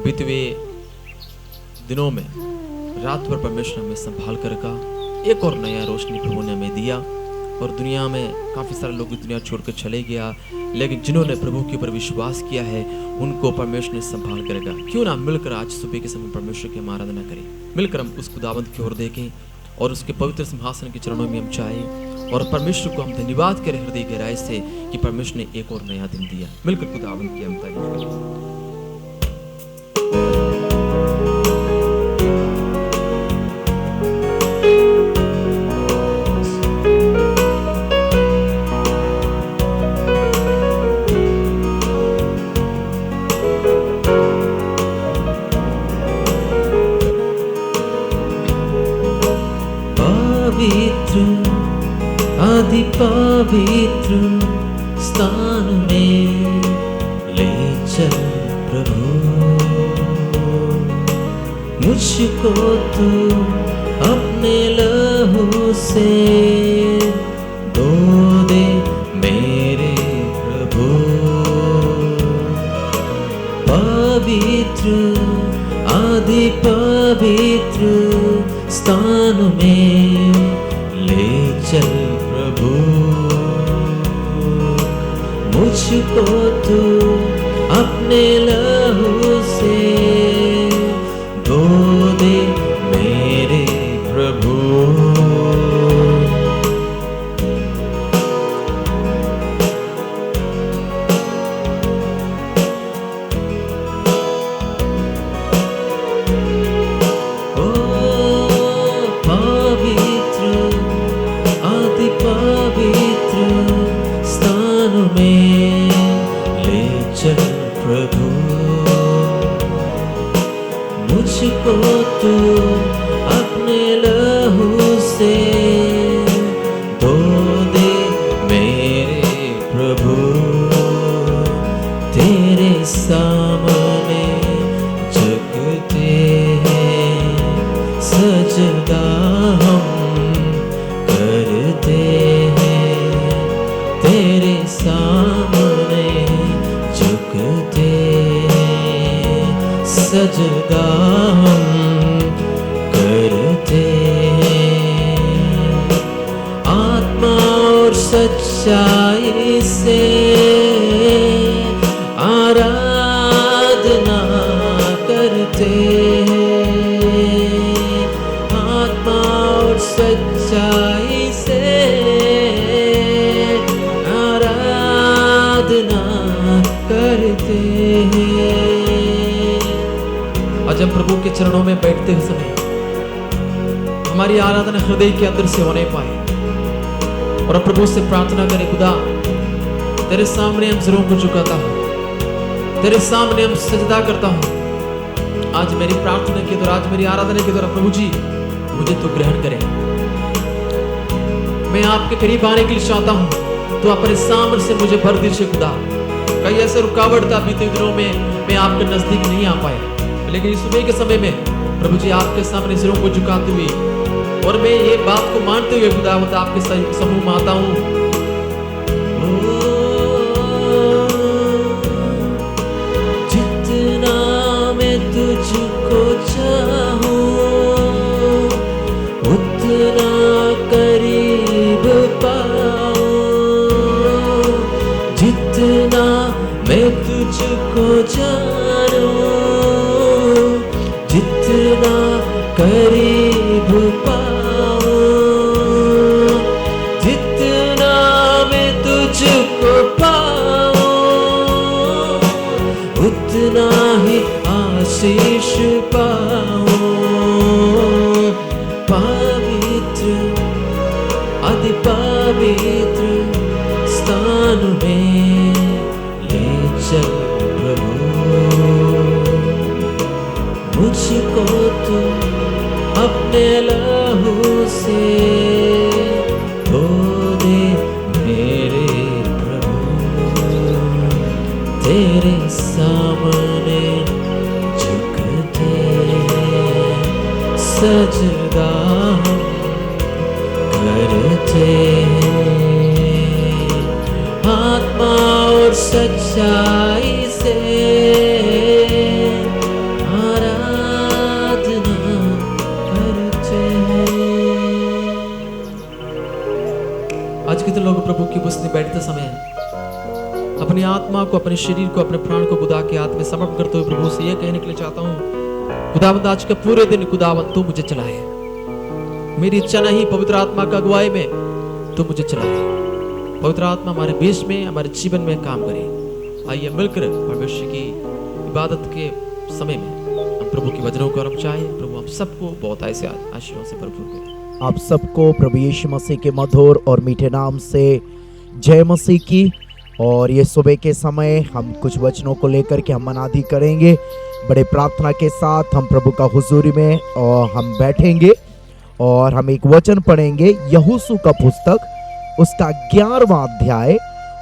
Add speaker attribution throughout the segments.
Speaker 1: बीते हुए दिनों में रात भर परमेश्वर हमें संभाल कर रखा। एक और नया रोशनी प्रभु ने हमें दिया और दुनिया में काफ़ी सारे लोग दुनिया छोड़कर चले गया, लेकिन जिन्होंने प्रभु के ऊपर विश्वास किया है उनको परमेश्वर ने संभाल कर रखा। क्यों ना मिलकर आज सुबह के समय परमेश्वर की हम आराधना करें, मिलकर हम उस खुदावंद की ओर देखें और उसके पवित्र सिंहासन के चरणों में हम चाहें और परमेश्वर को हम धन्यवाद करें हृदय गहराई से कि परमेश्वर ने एक और नया दिन दिया। मिलकर खुदावंद की हम तारीफ करें।
Speaker 2: आदि पवित्र स्थान में ले चल प्रभु, मुझको तू अपने लहू से धो दे मेरे प्रभु। पवित्र आदि पवित्र स्थान में ले चल प्रभु, मुझको तू अपने लहू से धो दे मेरे प्रभु। मुझको तू अपने लहू से धो दे मेरे प्रभु। तेरे सामने झुकते हैं सजदा हम करते हैं, तेरे सामने झुकते सजदा हम करते हैं। आत्मा और सच्चाई से आराधना करते हैं, आत्मा और सच्चाई से आराधना करते हैं।
Speaker 1: आज हम प्रभु के चरणों में बैठते हुए समय हमारी आराधना हृदय के अंदर से होने पाए और प्रभु से प्रार्थना करें, खुदा तेरे सामने हम सिरों को झुकाता हूँ, तेरे सामने हम सजदा करता हूँ। आज मेरी प्रार्थना के द्वारा, आज मेरी आराधना के द्वारा प्रभु जी मुझे तो ग्रहण करें। मैं आपके करीब आने के लिए चाहता हूँ, तो अपने सामने से मुझे भर दीजिए खुदा। कई ऐसे रुकावट था बीते दिनों में मैं आपके नजदीक नहीं आ पाया, लेकिन इस सुबह के समय में प्रभु जी आपके सामने सिरों को झुकाते हुए और मैं ये बात को मानते हुए खुदावंद आपके समूह में आता हूँ।
Speaker 2: जितना मैं तुझको चाहूं उतना करीब पाऊं, जितना मैं तुझको जानूं जितना करीब पाऊं, जितना मैं तुझको पाऊं उतना ही आशीष पाऊं। पवित्र अति पवित्र स्थान में ले चल प्रभु, मुझको तू अपने लहू से धो दे मेरे प्रभु। तेरे सामने झुकते सजदा करते हैं, आत्मा और सच्चाई से
Speaker 1: आज कितने लोग प्रभु की उपस्थिति में बैठते समय अपनी आत्मा को, अपने शरीर को, अपने प्राण को खुदा के हाथ में समर्पण करते हुए प्रभु से यह कहने के लिए चाहता हूँ, खुदावंद आज के पूरे दिन खुदावंद तू मुझे चलाए, मेरी इच्छा नहीं, पवित्र आत्मा का अगुवाई में तू मुझे चलाए। पवित्र आत्मा हमारे बीच में, हमारे जीवन में काम करे। आइए मिलकर परमेश्वर की इबादत के समय में हम प्रभु की वचनों को आरंभ चाहे। प्रभु हम सबको बहुत ऐसे आशीर्वाद से भरपूर करे।
Speaker 3: आप सबको प्रभु यीशु मसीह के मधुर और मीठे नाम से जय मसीह की। और ये सुबह के समय हम कुछ वचनों को लेकर के हम मनादी करेंगे। बड़े प्रार्थना के साथ हम प्रभु का हुजूरी में और हम बैठेंगे और हम एक वचन पढ़ेंगे, यहोशू का पुस्तक, उसका 11वां अध्याय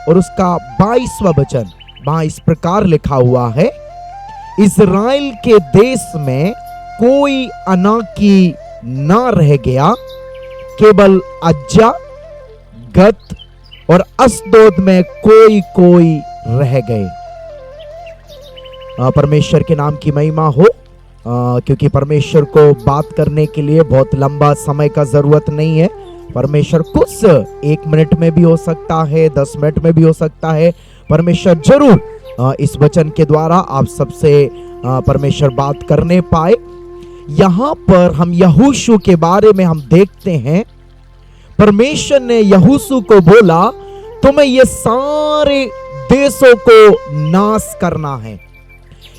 Speaker 3: और उसका 22वां वचन। वहां इस प्रकार लिखा हुआ है, इज़राइल के देश में कोई अनाकी ना रह गया, केवल अज्जा, गत और अस्दोद में कोई कोई रह गए। परमेश्वर के नाम की महिमा हो, क्योंकि परमेश्वर को बात करने के लिए बहुत लंबा समय का जरूरत नहीं है। परमेश्वर कुछ 1 मिनट में भी हो सकता है, 10 मिनट में भी हो सकता है। परमेश्वर जरूर इस वचन के द्वारा आप सबसे परमेश्वर बात करने पाए। यहाँ पर हम यहोशू के बारे में हम देखते हैं, परमेश्वर ने यहोशू को बोला तुम्हें ये सारे देशों को नाश करना है।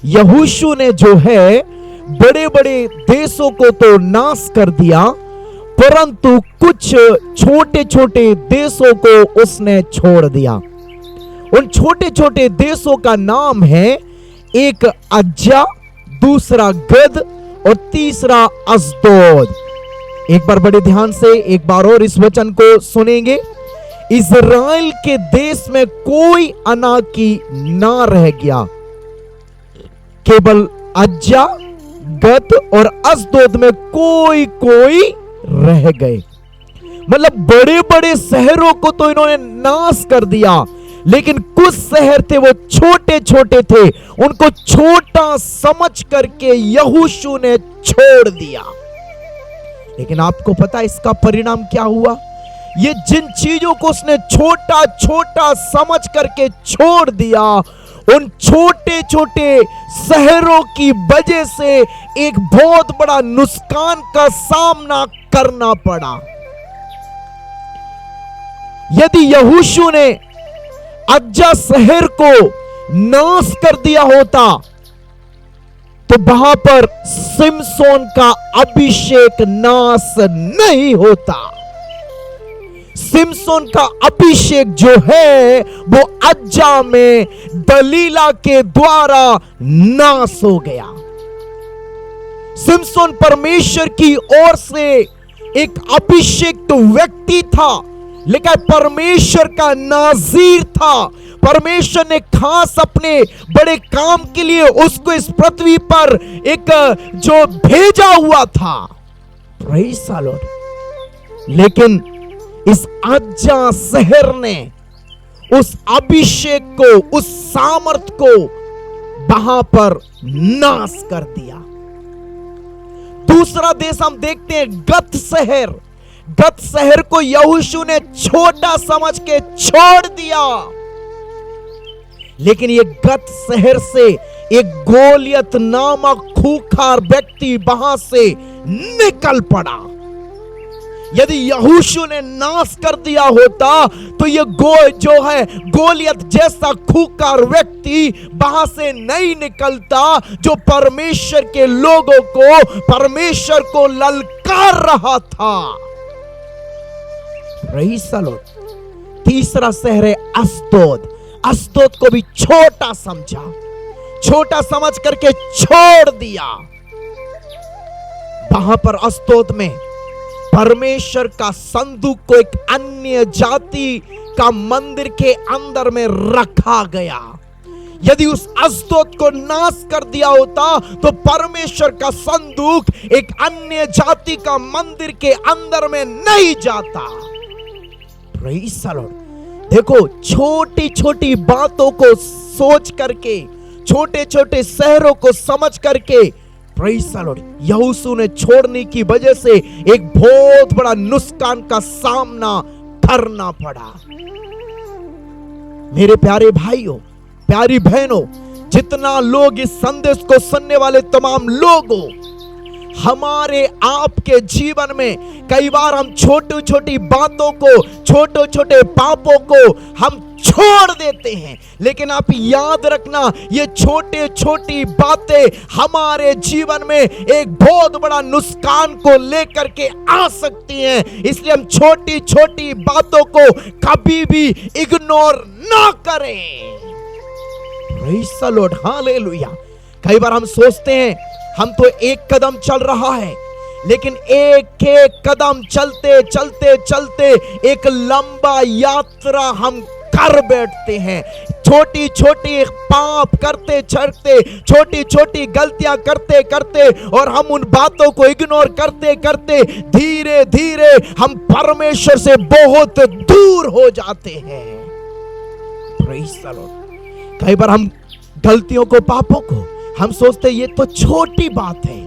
Speaker 3: यहोशू ने जो है बड़े बड़े देशों को तो नाश कर दिया, परंतु कुछ छोटे छोटे देशों को उसने छोड़ दिया। उन छोटे छोटे देशों का नाम है, एक अज्जा, दूसरा गद और तीसरा अस्दोद। एक बार बड़े ध्यान से एक बार और इस वचन को सुनेंगे, इज़राइल के देश में कोई अनाकी ना रह गया, केवल अज्जा, गत और अस्दोद में कोई कोई रह गए। मतलब बड़े बड़े शहरों को तो इन्होंने नाश कर दिया, लेकिन कुछ शहर थे वो छोटे छोटे थे, उनको छोटा समझ करके यहोशू ने छोड़ दिया। लेकिन आपको पता इसका परिणाम क्या हुआ? ये जिन चीजों को उसने छोटा छोटा समझ करके छोड़ दिया, उन छोटे छोटे शहरों की वजह से एक बहुत बड़ा नुकसान का सामना करना पड़ा। यदि यहोशू ने अज्जा शहर को नाश कर दिया होता तो वहां पर सिमसोन का अभिषेक नाश नहीं होता। सिमसोन का अभिषेक जो है वो अज्जा में दलीला के द्वारा नाश हो गया। सिमसोन परमेश्वर की ओर से एक अभिषेक व्यक्ति था, लेकिन परमेश्वर का नाज़ीर था। परमेश्वर ने खास अपने बड़े काम के लिए उसको इस पृथ्वी पर एक जो भेजा हुआ था। Praise the Lord. लेकिन इस अज्जा शहर ने उस अभिषेक को, उस सामर्थ को वहां पर नाश कर दिया। दूसरा देश हम देखते हैं, गत शहर। गत शहर को यहोशू ने छोटा समझ के छोड़ दिया, लेकिन ये गत शहर से एक गोलियत नामक खूंखार व्यक्ति वहां से निकल पड़ा। यदि यहोशू ने नाश कर दिया होता तो ये जो है गोलियत जैसा खूंखार व्यक्ति वहां से नहीं निकलता, जो परमेश्वर के लोगों को, परमेश्वर को ललकार रहा था। Praise the Lord. तीसरा शहर है अस्दोद। अस्दोद को भी छोटा समझा, छोटा समझ करके छोड़ दिया। वहां पर अस्दोद में परमेश्वर का संदूक को एक अन्य जाति का मंदिर के अंदर में रखा गया। यदि उस अस्दोद को नाश कर दिया होता तो परमेश्वर का संदूक एक अन्य जाति का मंदिर के अंदर में नहीं जाता। Praise the Lord. देखो, छोटी छोटी बातों को सोच करके, छोटे छोटे शहरों को समझ करके, प्रेज़ द लॉर्ड, यहोशू ने छोड़ने की वजह से एक बहुत बड़ा नुकसान का सामना करना पड़ा। मेरे प्यारे भाइयों, प्यारी बहनों, जितना लोग इस संदेश को सुनने वाले तमाम लोगों, हमारे आपके जीवन में कई बार हम छोटी छोटी बातों को, छोटे छोटे पापों को हम छोड़ देते हैं, लेकिन आप याद रखना, ये छोटे छोटी बातें हमारे जीवन में एक बहुत बड़ा नुकसान को लेकर के आ सकती हैं। इसलिए हम छोटी छोटी बातों को कभी भी इग्नोर ना करें। Praise the Lord, hallelujah. कई बार हम सोचते हैं हम तो एक कदम चल रहा है, लेकिन एक एक कदम चलते चलते चलते एक लंबा यात्रा हम कर बैठते हैं। छोटी छोटी पाप करते चढ़ते, छोटी छोटी गलतियां करते करते, और हम उन बातों को इग्नोर करते करते धीरे धीरे हम परमेश्वर से बहुत दूर हो जाते हैं। Praise the Lord. कई बार हम गलतियों को, पापों को हम सोचते ये तो छोटी बात है,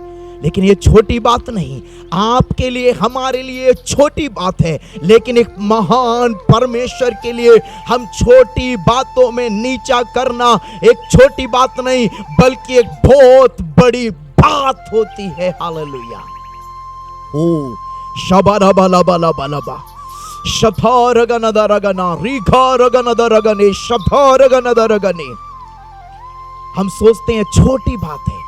Speaker 3: लेकिन ये छोटी बात नहीं, आपके लिए, हमारे लिए छोटी बात है, लेकिन एक महान परमेश्वर के लिए हम छोटी बातों में नीचा करना एक छोटी बात नहीं, बल्कि एक बहुत बड़ी बात होती है। हालेलुया। ओ शबरबलबलबलबा शथारगनदरगना रिघारगनदरगने शथारगनदरगने। हम सोचते हैं छोटी बात है,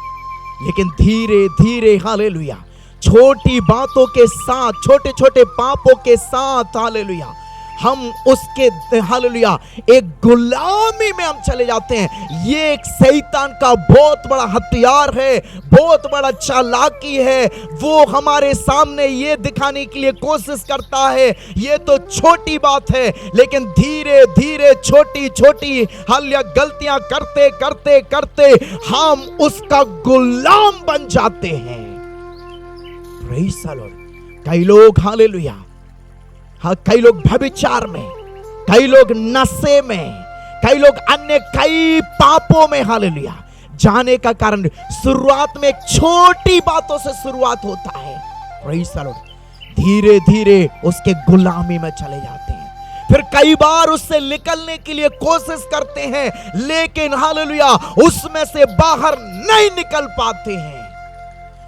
Speaker 3: लेकिन धीरे धीरे, हालेलुया, छोटी बातों के साथ, छोटे छोटे पापों के साथ, हालेलुया, हम उसके, हालेलुया, एक गुलामी में हम चले जाते हैं। ये एक शैतान का बहुत बड़ा हथियार है, बहुत बड़ा चालाकी है। वो हमारे सामने ये दिखाने के लिए कोशिश करता है ये तो छोटी बात है, लेकिन धीरे धीरे छोटी छोटी हालिया गलतियां करते करते करते हम उसका गुलाम बन जाते हैं। Praise the Lord. कई लोग, हालेलुया, कई लोग व्यभिचार में, कई लोग नशे में, कई लोग अन्य कई पापों में, हालेलुया, जाने का कारण शुरुआत में छोटी बातों से शुरुआत होता है। Praise the Lord. धीरे धीरे उसके गुलामी में चले जाते हैं, फिर कई बार उससे निकलने के लिए कोशिश करते हैं, लेकिन हालेलुया उसमें से बाहर नहीं निकल पाते हैं,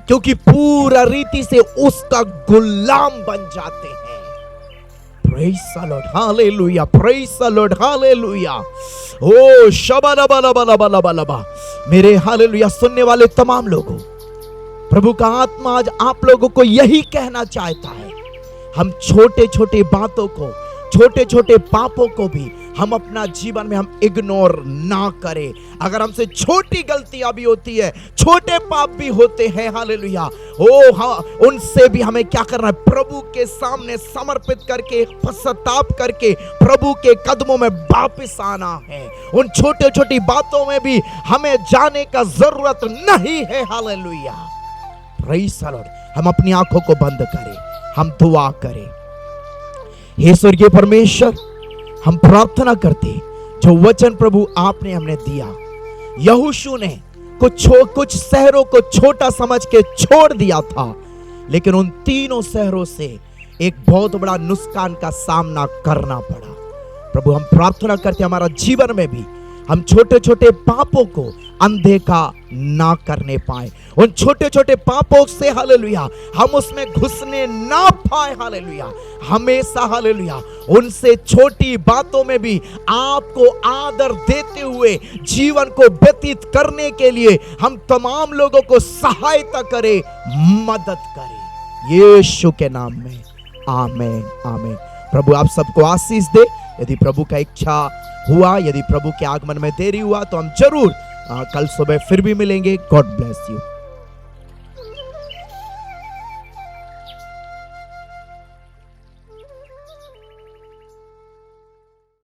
Speaker 3: क्योंकि पूरा रीति से उसका गुलाम बन जाते हैं। Praise the Lord, hallelujah, praise the Lord, hallelujah। ओ शबरबलबलबलबा। मेरे हालेलुया सुनने वाले तमाम लोगों, प्रभु का आत्मा आज आप लोगों को यही कहना चाहता है, हम छोटे छोटे बातों को, छोटे छोटे पापों को भी हम अपना जीवन में हम इग्नोर ना करें। अगर हमसे छोटी गलतियां भी होती है, छोटे पाप भी होते हैं, हालेलुया, ओ हाँ, उनसे भी हमें क्या करना है, प्रभु के सामने समर्पित करके, पश्चाताप करके प्रभु के कदमों में वापस आना है। उन छोटे छोटी बातों में भी हमें जाने का जरूरत नहीं है। Hallelujah, praise the Lord. हम अपनी आंखों को बंद करें, हम दुआ करें। हे स्वर्गीय परमेश्वर, हम प्रार्थना करते, जो वचन प्रभु आपने हमने दिया, यहोशू ने कुछ शहरों को छोटा समझ के छोड़ दिया था, लेकिन उन तीनों शहरों से एक बहुत बड़ा नुकसान का सामना करना पड़ा। प्रभु हम प्रार्थना करते, हमारा जीवन में भी हम छोटे छोटे पापों को अनदेखा ना करने पाए, उन छोटे छोटे पापों से, हालेलुया, हम उसमें घुसने ना पाए। हालेलुया, हमेशा, हालेलुया, उनसे छोटी बातों में भी आपको आदर देते हुए जीवन को व्यतीत करने के लिए हम तमाम लोगों को सहायता करें, मदद करें, यीशु के नाम में, आमीन, आमीन। प्रभु आप सबको आशीष दे। यदि प्रभु का इच्छा हुआ, यदि प्रभु के आगमन में देरी हुआ, तो हम जरूर कल सुबह फिर भी मिलेंगे। God bless you.